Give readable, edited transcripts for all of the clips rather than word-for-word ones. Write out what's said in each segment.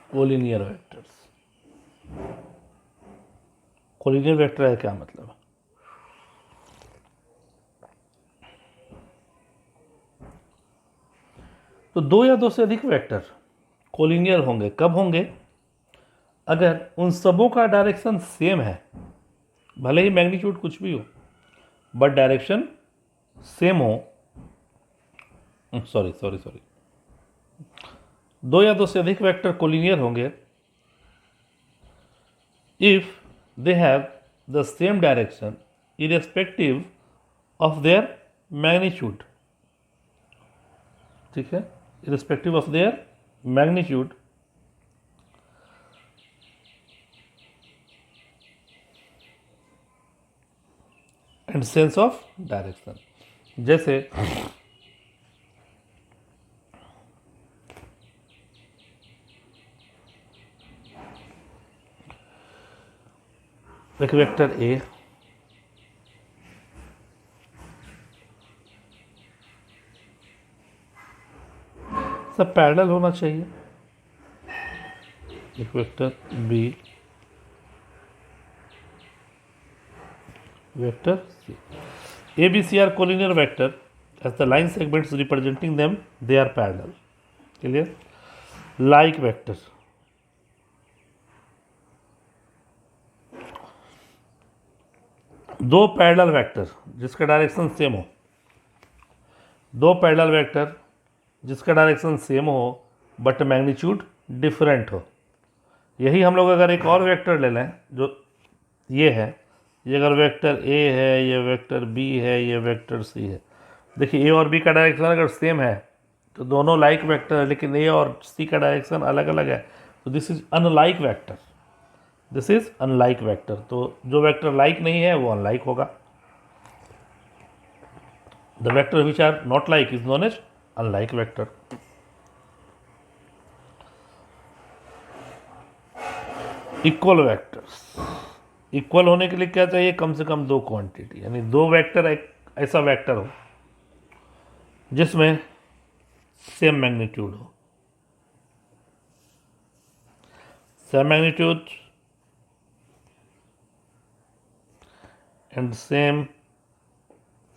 Collinear vectors. Collinear vector है क्या मतलब? तो दो या दो से अधिक वेक्टर कोलिनियर होंगे। कब होंगे? अगर उन सबों का डायरेक्शन सेम है, भले ही मैग्नीट्यूड कुछ भी हो बट डायरेक्शन सेम हो। सॉरी सॉरी सॉरी, दो या दो से अधिक वेक्टर कोलिनियर होंगे if they have the same direction irrespective of their magnitude. ठीक है, irrespective of their magnitude and sense of direction. जैसे एक वेक्टर ए सब पैरेलल होना चाहिए, एक vector B, vector C. A B C are collinear vector as the line segments representing them they are parallel. Clear? Like vector, दो parallel vector जिसका direction same हो, दो पैरेलल वेक्टर जिसका direction same हो but magnitude different हो। यही हम लोग अगर एक और वेक्टर ले लें जो ये है, ये अगर वेक्टर ए है, ये वेक्टर बी है, ये वेक्टर सी है। देखिए ए और बी का डायरेक्शन अगर सेम है तो दोनों लाइक वेक्टर है, लेकिन ए और सी का डायरेक्शन अलग अलग है, तो this is unlike vector, this is unlike vector. तो जो वेक्टर लाइक नहीं है वो अनलाइक होगा। The vector which are not like is known as unlike vector. Equal vectors, equal होने के लिए क्या चाहिए? कम से कम दो क्वांटिटी, यानी दो वेक्टर, एक ऐसा वेक्टर हो जिसमें सेम मैग्नीट्यूड हो, same magnitude and same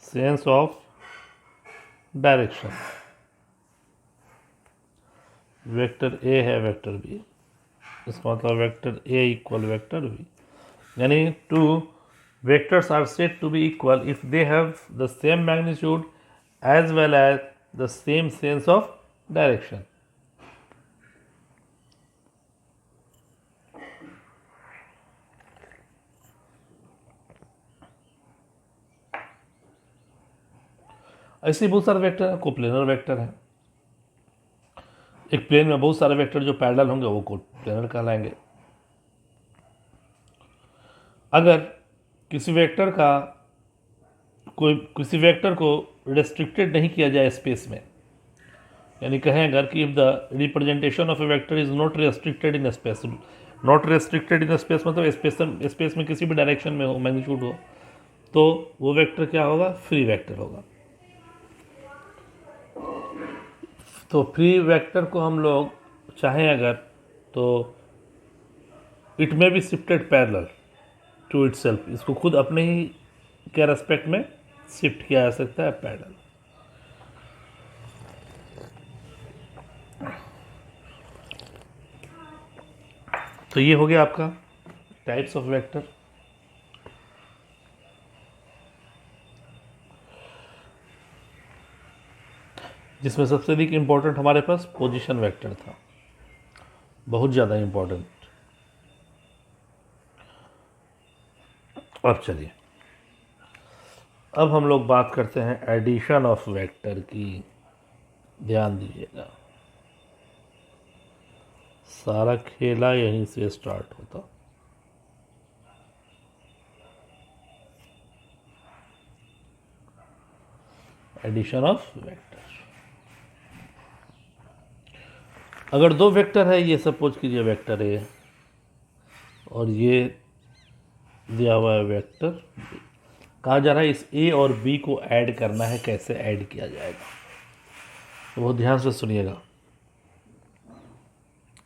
sense of direction. Vector A है, वेक्टर बी, इसका मतलब vector A equal vector B, यानी two vectors are said to be equal if they have the same magnitude as well as the same sense of direction. ऐसे बहुत सारे vector हैं, coplanar vector है। एक plane में बहुत सारे वेक्टर जो पैरेलल होंगे वो कोप्लेनर कहलाएंगे। अगर किसी वेक्टर को रेस्ट्रिक्टेड नहीं किया जाए स्पेस में, यानी कहें अगर कि if the representation of A vector is not restricted in space, not restricted in space मतलब स्पेस में किसी भी डायरेक्शन में हो, मैग्नीट्यूड हो, तो वो वेक्टर क्या होगा? फ्री वेक्टर होगा। तो फ्री वेक्टर को हम लोग चाहें अगर तो it may be shifted parallel to itself, इसको खुद अपने ही के रेस्पेक्ट में शिफ्ट किया जा सकता है पैरेलल। तो ये हो गया आपका टाइप्स ऑफ वेक्टर। जिसमें सबसे अधिक इंपॉर्टेंट हमारे पास पोजीशन वेक्टर था, बहुत ज़्यादा इंपॉर्टेंट। अब चलिए, अब हम लोग बात करते हैं एडिशन ऑफ वेक्टर की। ध्यान दीजिएगा, सारा खेला यहीं से स्टार्ट होता। Addition of vector. अगर दो वेक्टर है, ये सपोज कीजिए वेक्टर ए और ये दिया हुआ है वेक्टर बी। कहा जा रहा है इस ए और बी को ऐड करना है, कैसे ऐड किया जाएगा? तो बहुत ध्यान से सुनिएगा।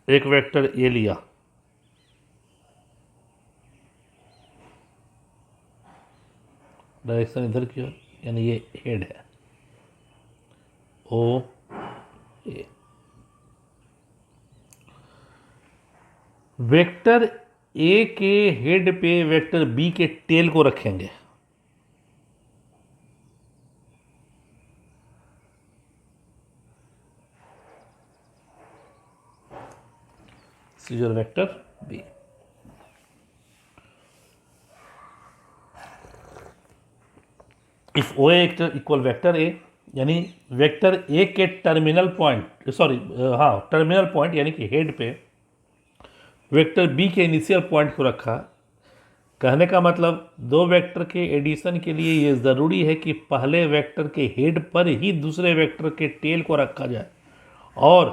एक वेक्टर ए लिया, डायरेक्शन इधर की ओर, यानी ये हेड है ओ ए। वेक्टर ए के हेड पे वेक्टर बी के टेल को रखेंगे। Vector B. If O equal vector A, यानी वेक्टर ए के टर्मिनल पॉइंट, सॉरी हाँ टर्मिनल पॉइंट यानी कि हेड पे वेक्टर बी के इनिशियल पॉइंट को रखा। कहने का मतलब दो वेक्टर के एडिशन के लिए ये ज़रूरी है कि पहले वेक्टर के हेड पर ही दूसरे वेक्टर के टेल को रखा जाए, और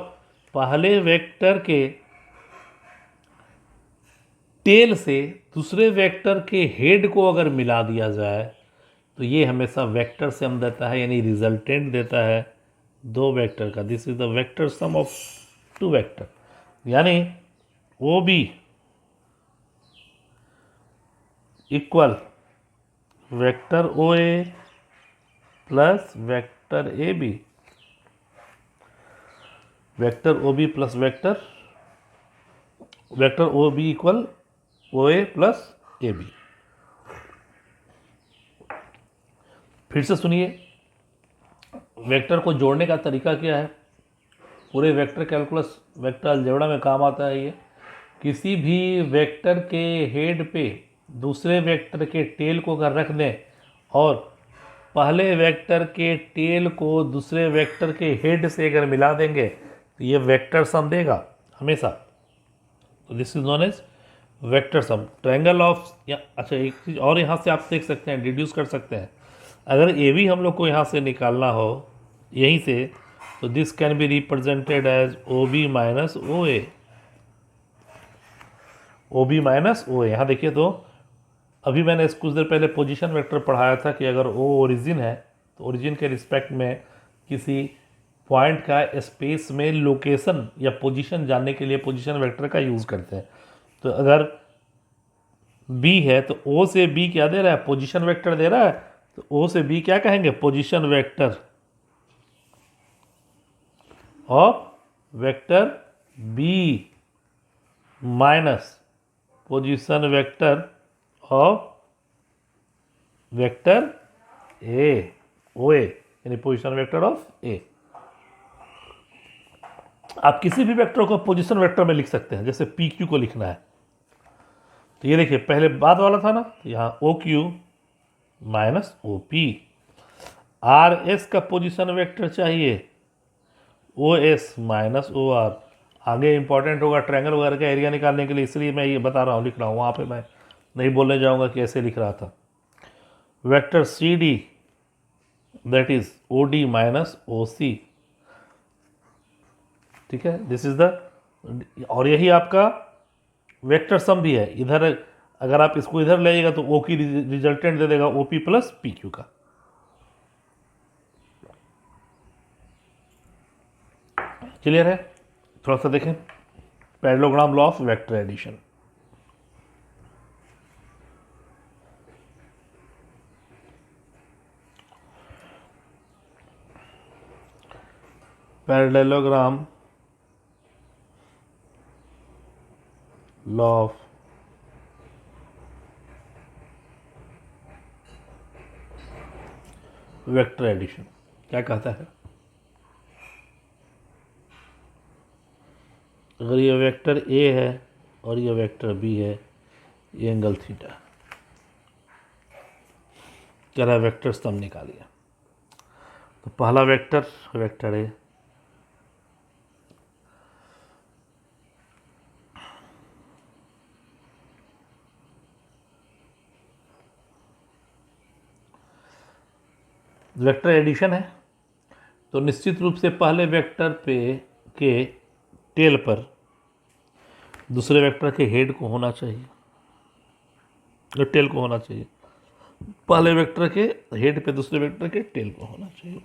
पहले वेक्टर के टेल से दूसरे वेक्टर के हेड को अगर मिला दिया जाए तो ये हमेशा वेक्टर सम देता है, यानी रिजल्टेंट देता है दो वेक्टर का। This is the vector sum of two vector, यानी O B equal vector O A plus vector A B, vector O B plus vector O B equal O A plus A B. फिर से सुनिए, vector को जोड़ने का तरीका क्या है। पूरे वेक्टर कैलकुलस, वेक्टर अलजेब्रा में काम आता है ये। किसी भी वेक्टर के हेड पे दूसरे वेक्टर के टेल को अगर रख दें और पहले वेक्टर के टेल को दूसरे वेक्टर के हेड से अगर मिला देंगे तो ये वेक्टर सम देगा हमेशा। तो this is known as vector sum. Triangle of, अच्छा एक चीज़ और यहाँ से आप देख सकते हैं, डिड्यूस कर सकते हैं। अगर ए भी हम लोग को यहाँ से निकालना हो यहीं से, तो this can be represented as O B minus O A, O B minus O A. यहाँ देखिए, तो अभी मैंने कुछ देर पहले पोजीशन वेक्टर पढ़ाया था कि अगर ओ ओरिजिन है तो ओरिजिन के रिस्पेक्ट में किसी पॉइंट का स्पेस में लोकेशन या पोजीशन जानने के लिए पोजीशन वेक्टर का यूज़ करते हैं। तो अगर बी है तो ओ से बी क्या दे रहा है, पोजीशन वेक्टर दे रहा है, तो ओ से बी क्या कहेंगे, position vector of vector B minus position vector of vector A, O A, यानी पोजीशन वेक्टर ऑफ ए। आप किसी भी वेक्टर को पोजीशन वेक्टर में लिख सकते हैं, जैसे पी क्यू को लिखना है तो ये देखिए पहले बाद वाला था ना, यहाँ O Q minus O P. R S का पोजीशन वेक्टर चाहिए O S minus O R. आगे इंपॉर्टेंट होगा ट्रायंगल वगैरह का एरिया निकालने के लिए, इसलिए मैं ये बता रहा हूँ, लिख रहा हूँ। वहाँ पे मैं नहीं बोलने जाऊँगा कि ऐसे लिख रहा था। Vector C D that is O D minus O C, ठीक है। दिस इज द, और यही आपका वेक्टर सम भी है। इधर अगर आप इसको इधर ले जाइएगा तो ओ की रिजल्टेंट दे देगा O P plus P Q का। क्लियर है? थोड़ा सा देखें parallelogram law of vector addition. Parallelogram law of vector addition क्या कहता है, अगर ये वेक्टर ए है और ये वेक्टर बी है, ये एंगल थीटा, कह रहा है वेक्टर सम निकालिए। तो पहला vector vector A, vector addition है तो निश्चित रूप से पहले वेक्टर पे के टेल पर दूसरे वेक्टर के हेड को होना चाहिए, तो टेल को होना चाहिए। पहले वेक्टर के हेड पे दूसरे वेक्टर के टेल को होना चाहिए।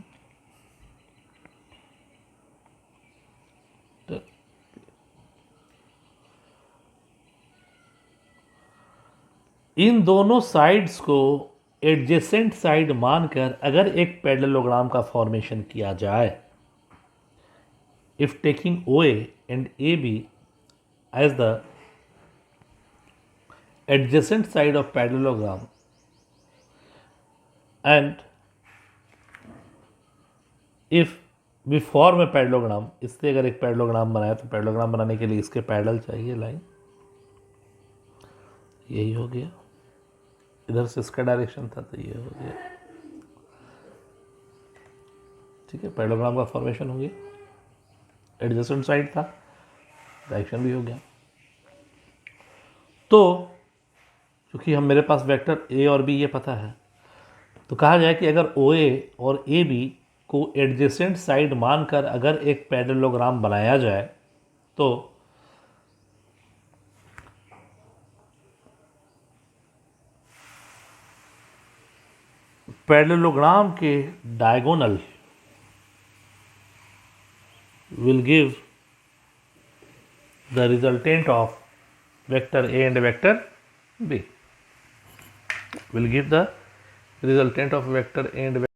इन दोनों साइड्स को एडजेसेंट साइड मानकर अगर एक पैरेललोग्राम का फॉर्मेशन किया जाए, if taking OA and AB as the adjacent side of parallelogram and if we form a parallelogram, इससे अगर एक पैरेललोग्राम बनाया तो पैरेललोग्राम बनाने के लिए इसके पैरेलल चाहिए लाइन, यही हो गया, इधर से इसका डायरेक्शन था तो ये हो गया, ठीक है, पैरेललोग्राम का फॉर्मेशन हो गया, एडजेसेंट साइड था, डायरेक्शन भी हो गया। तो क्योंकि हम मेरे पास वेक्टर A और B ये पता है, तो कहा जाए कि अगर OA और AB को एडजेसेंट साइड मानकर अगर एक पैरेललोग्राम बनाया जाए तो पैरेललोग्राम के diagonal will give the resultant of vector A and vector B, will give the resultant of vector A and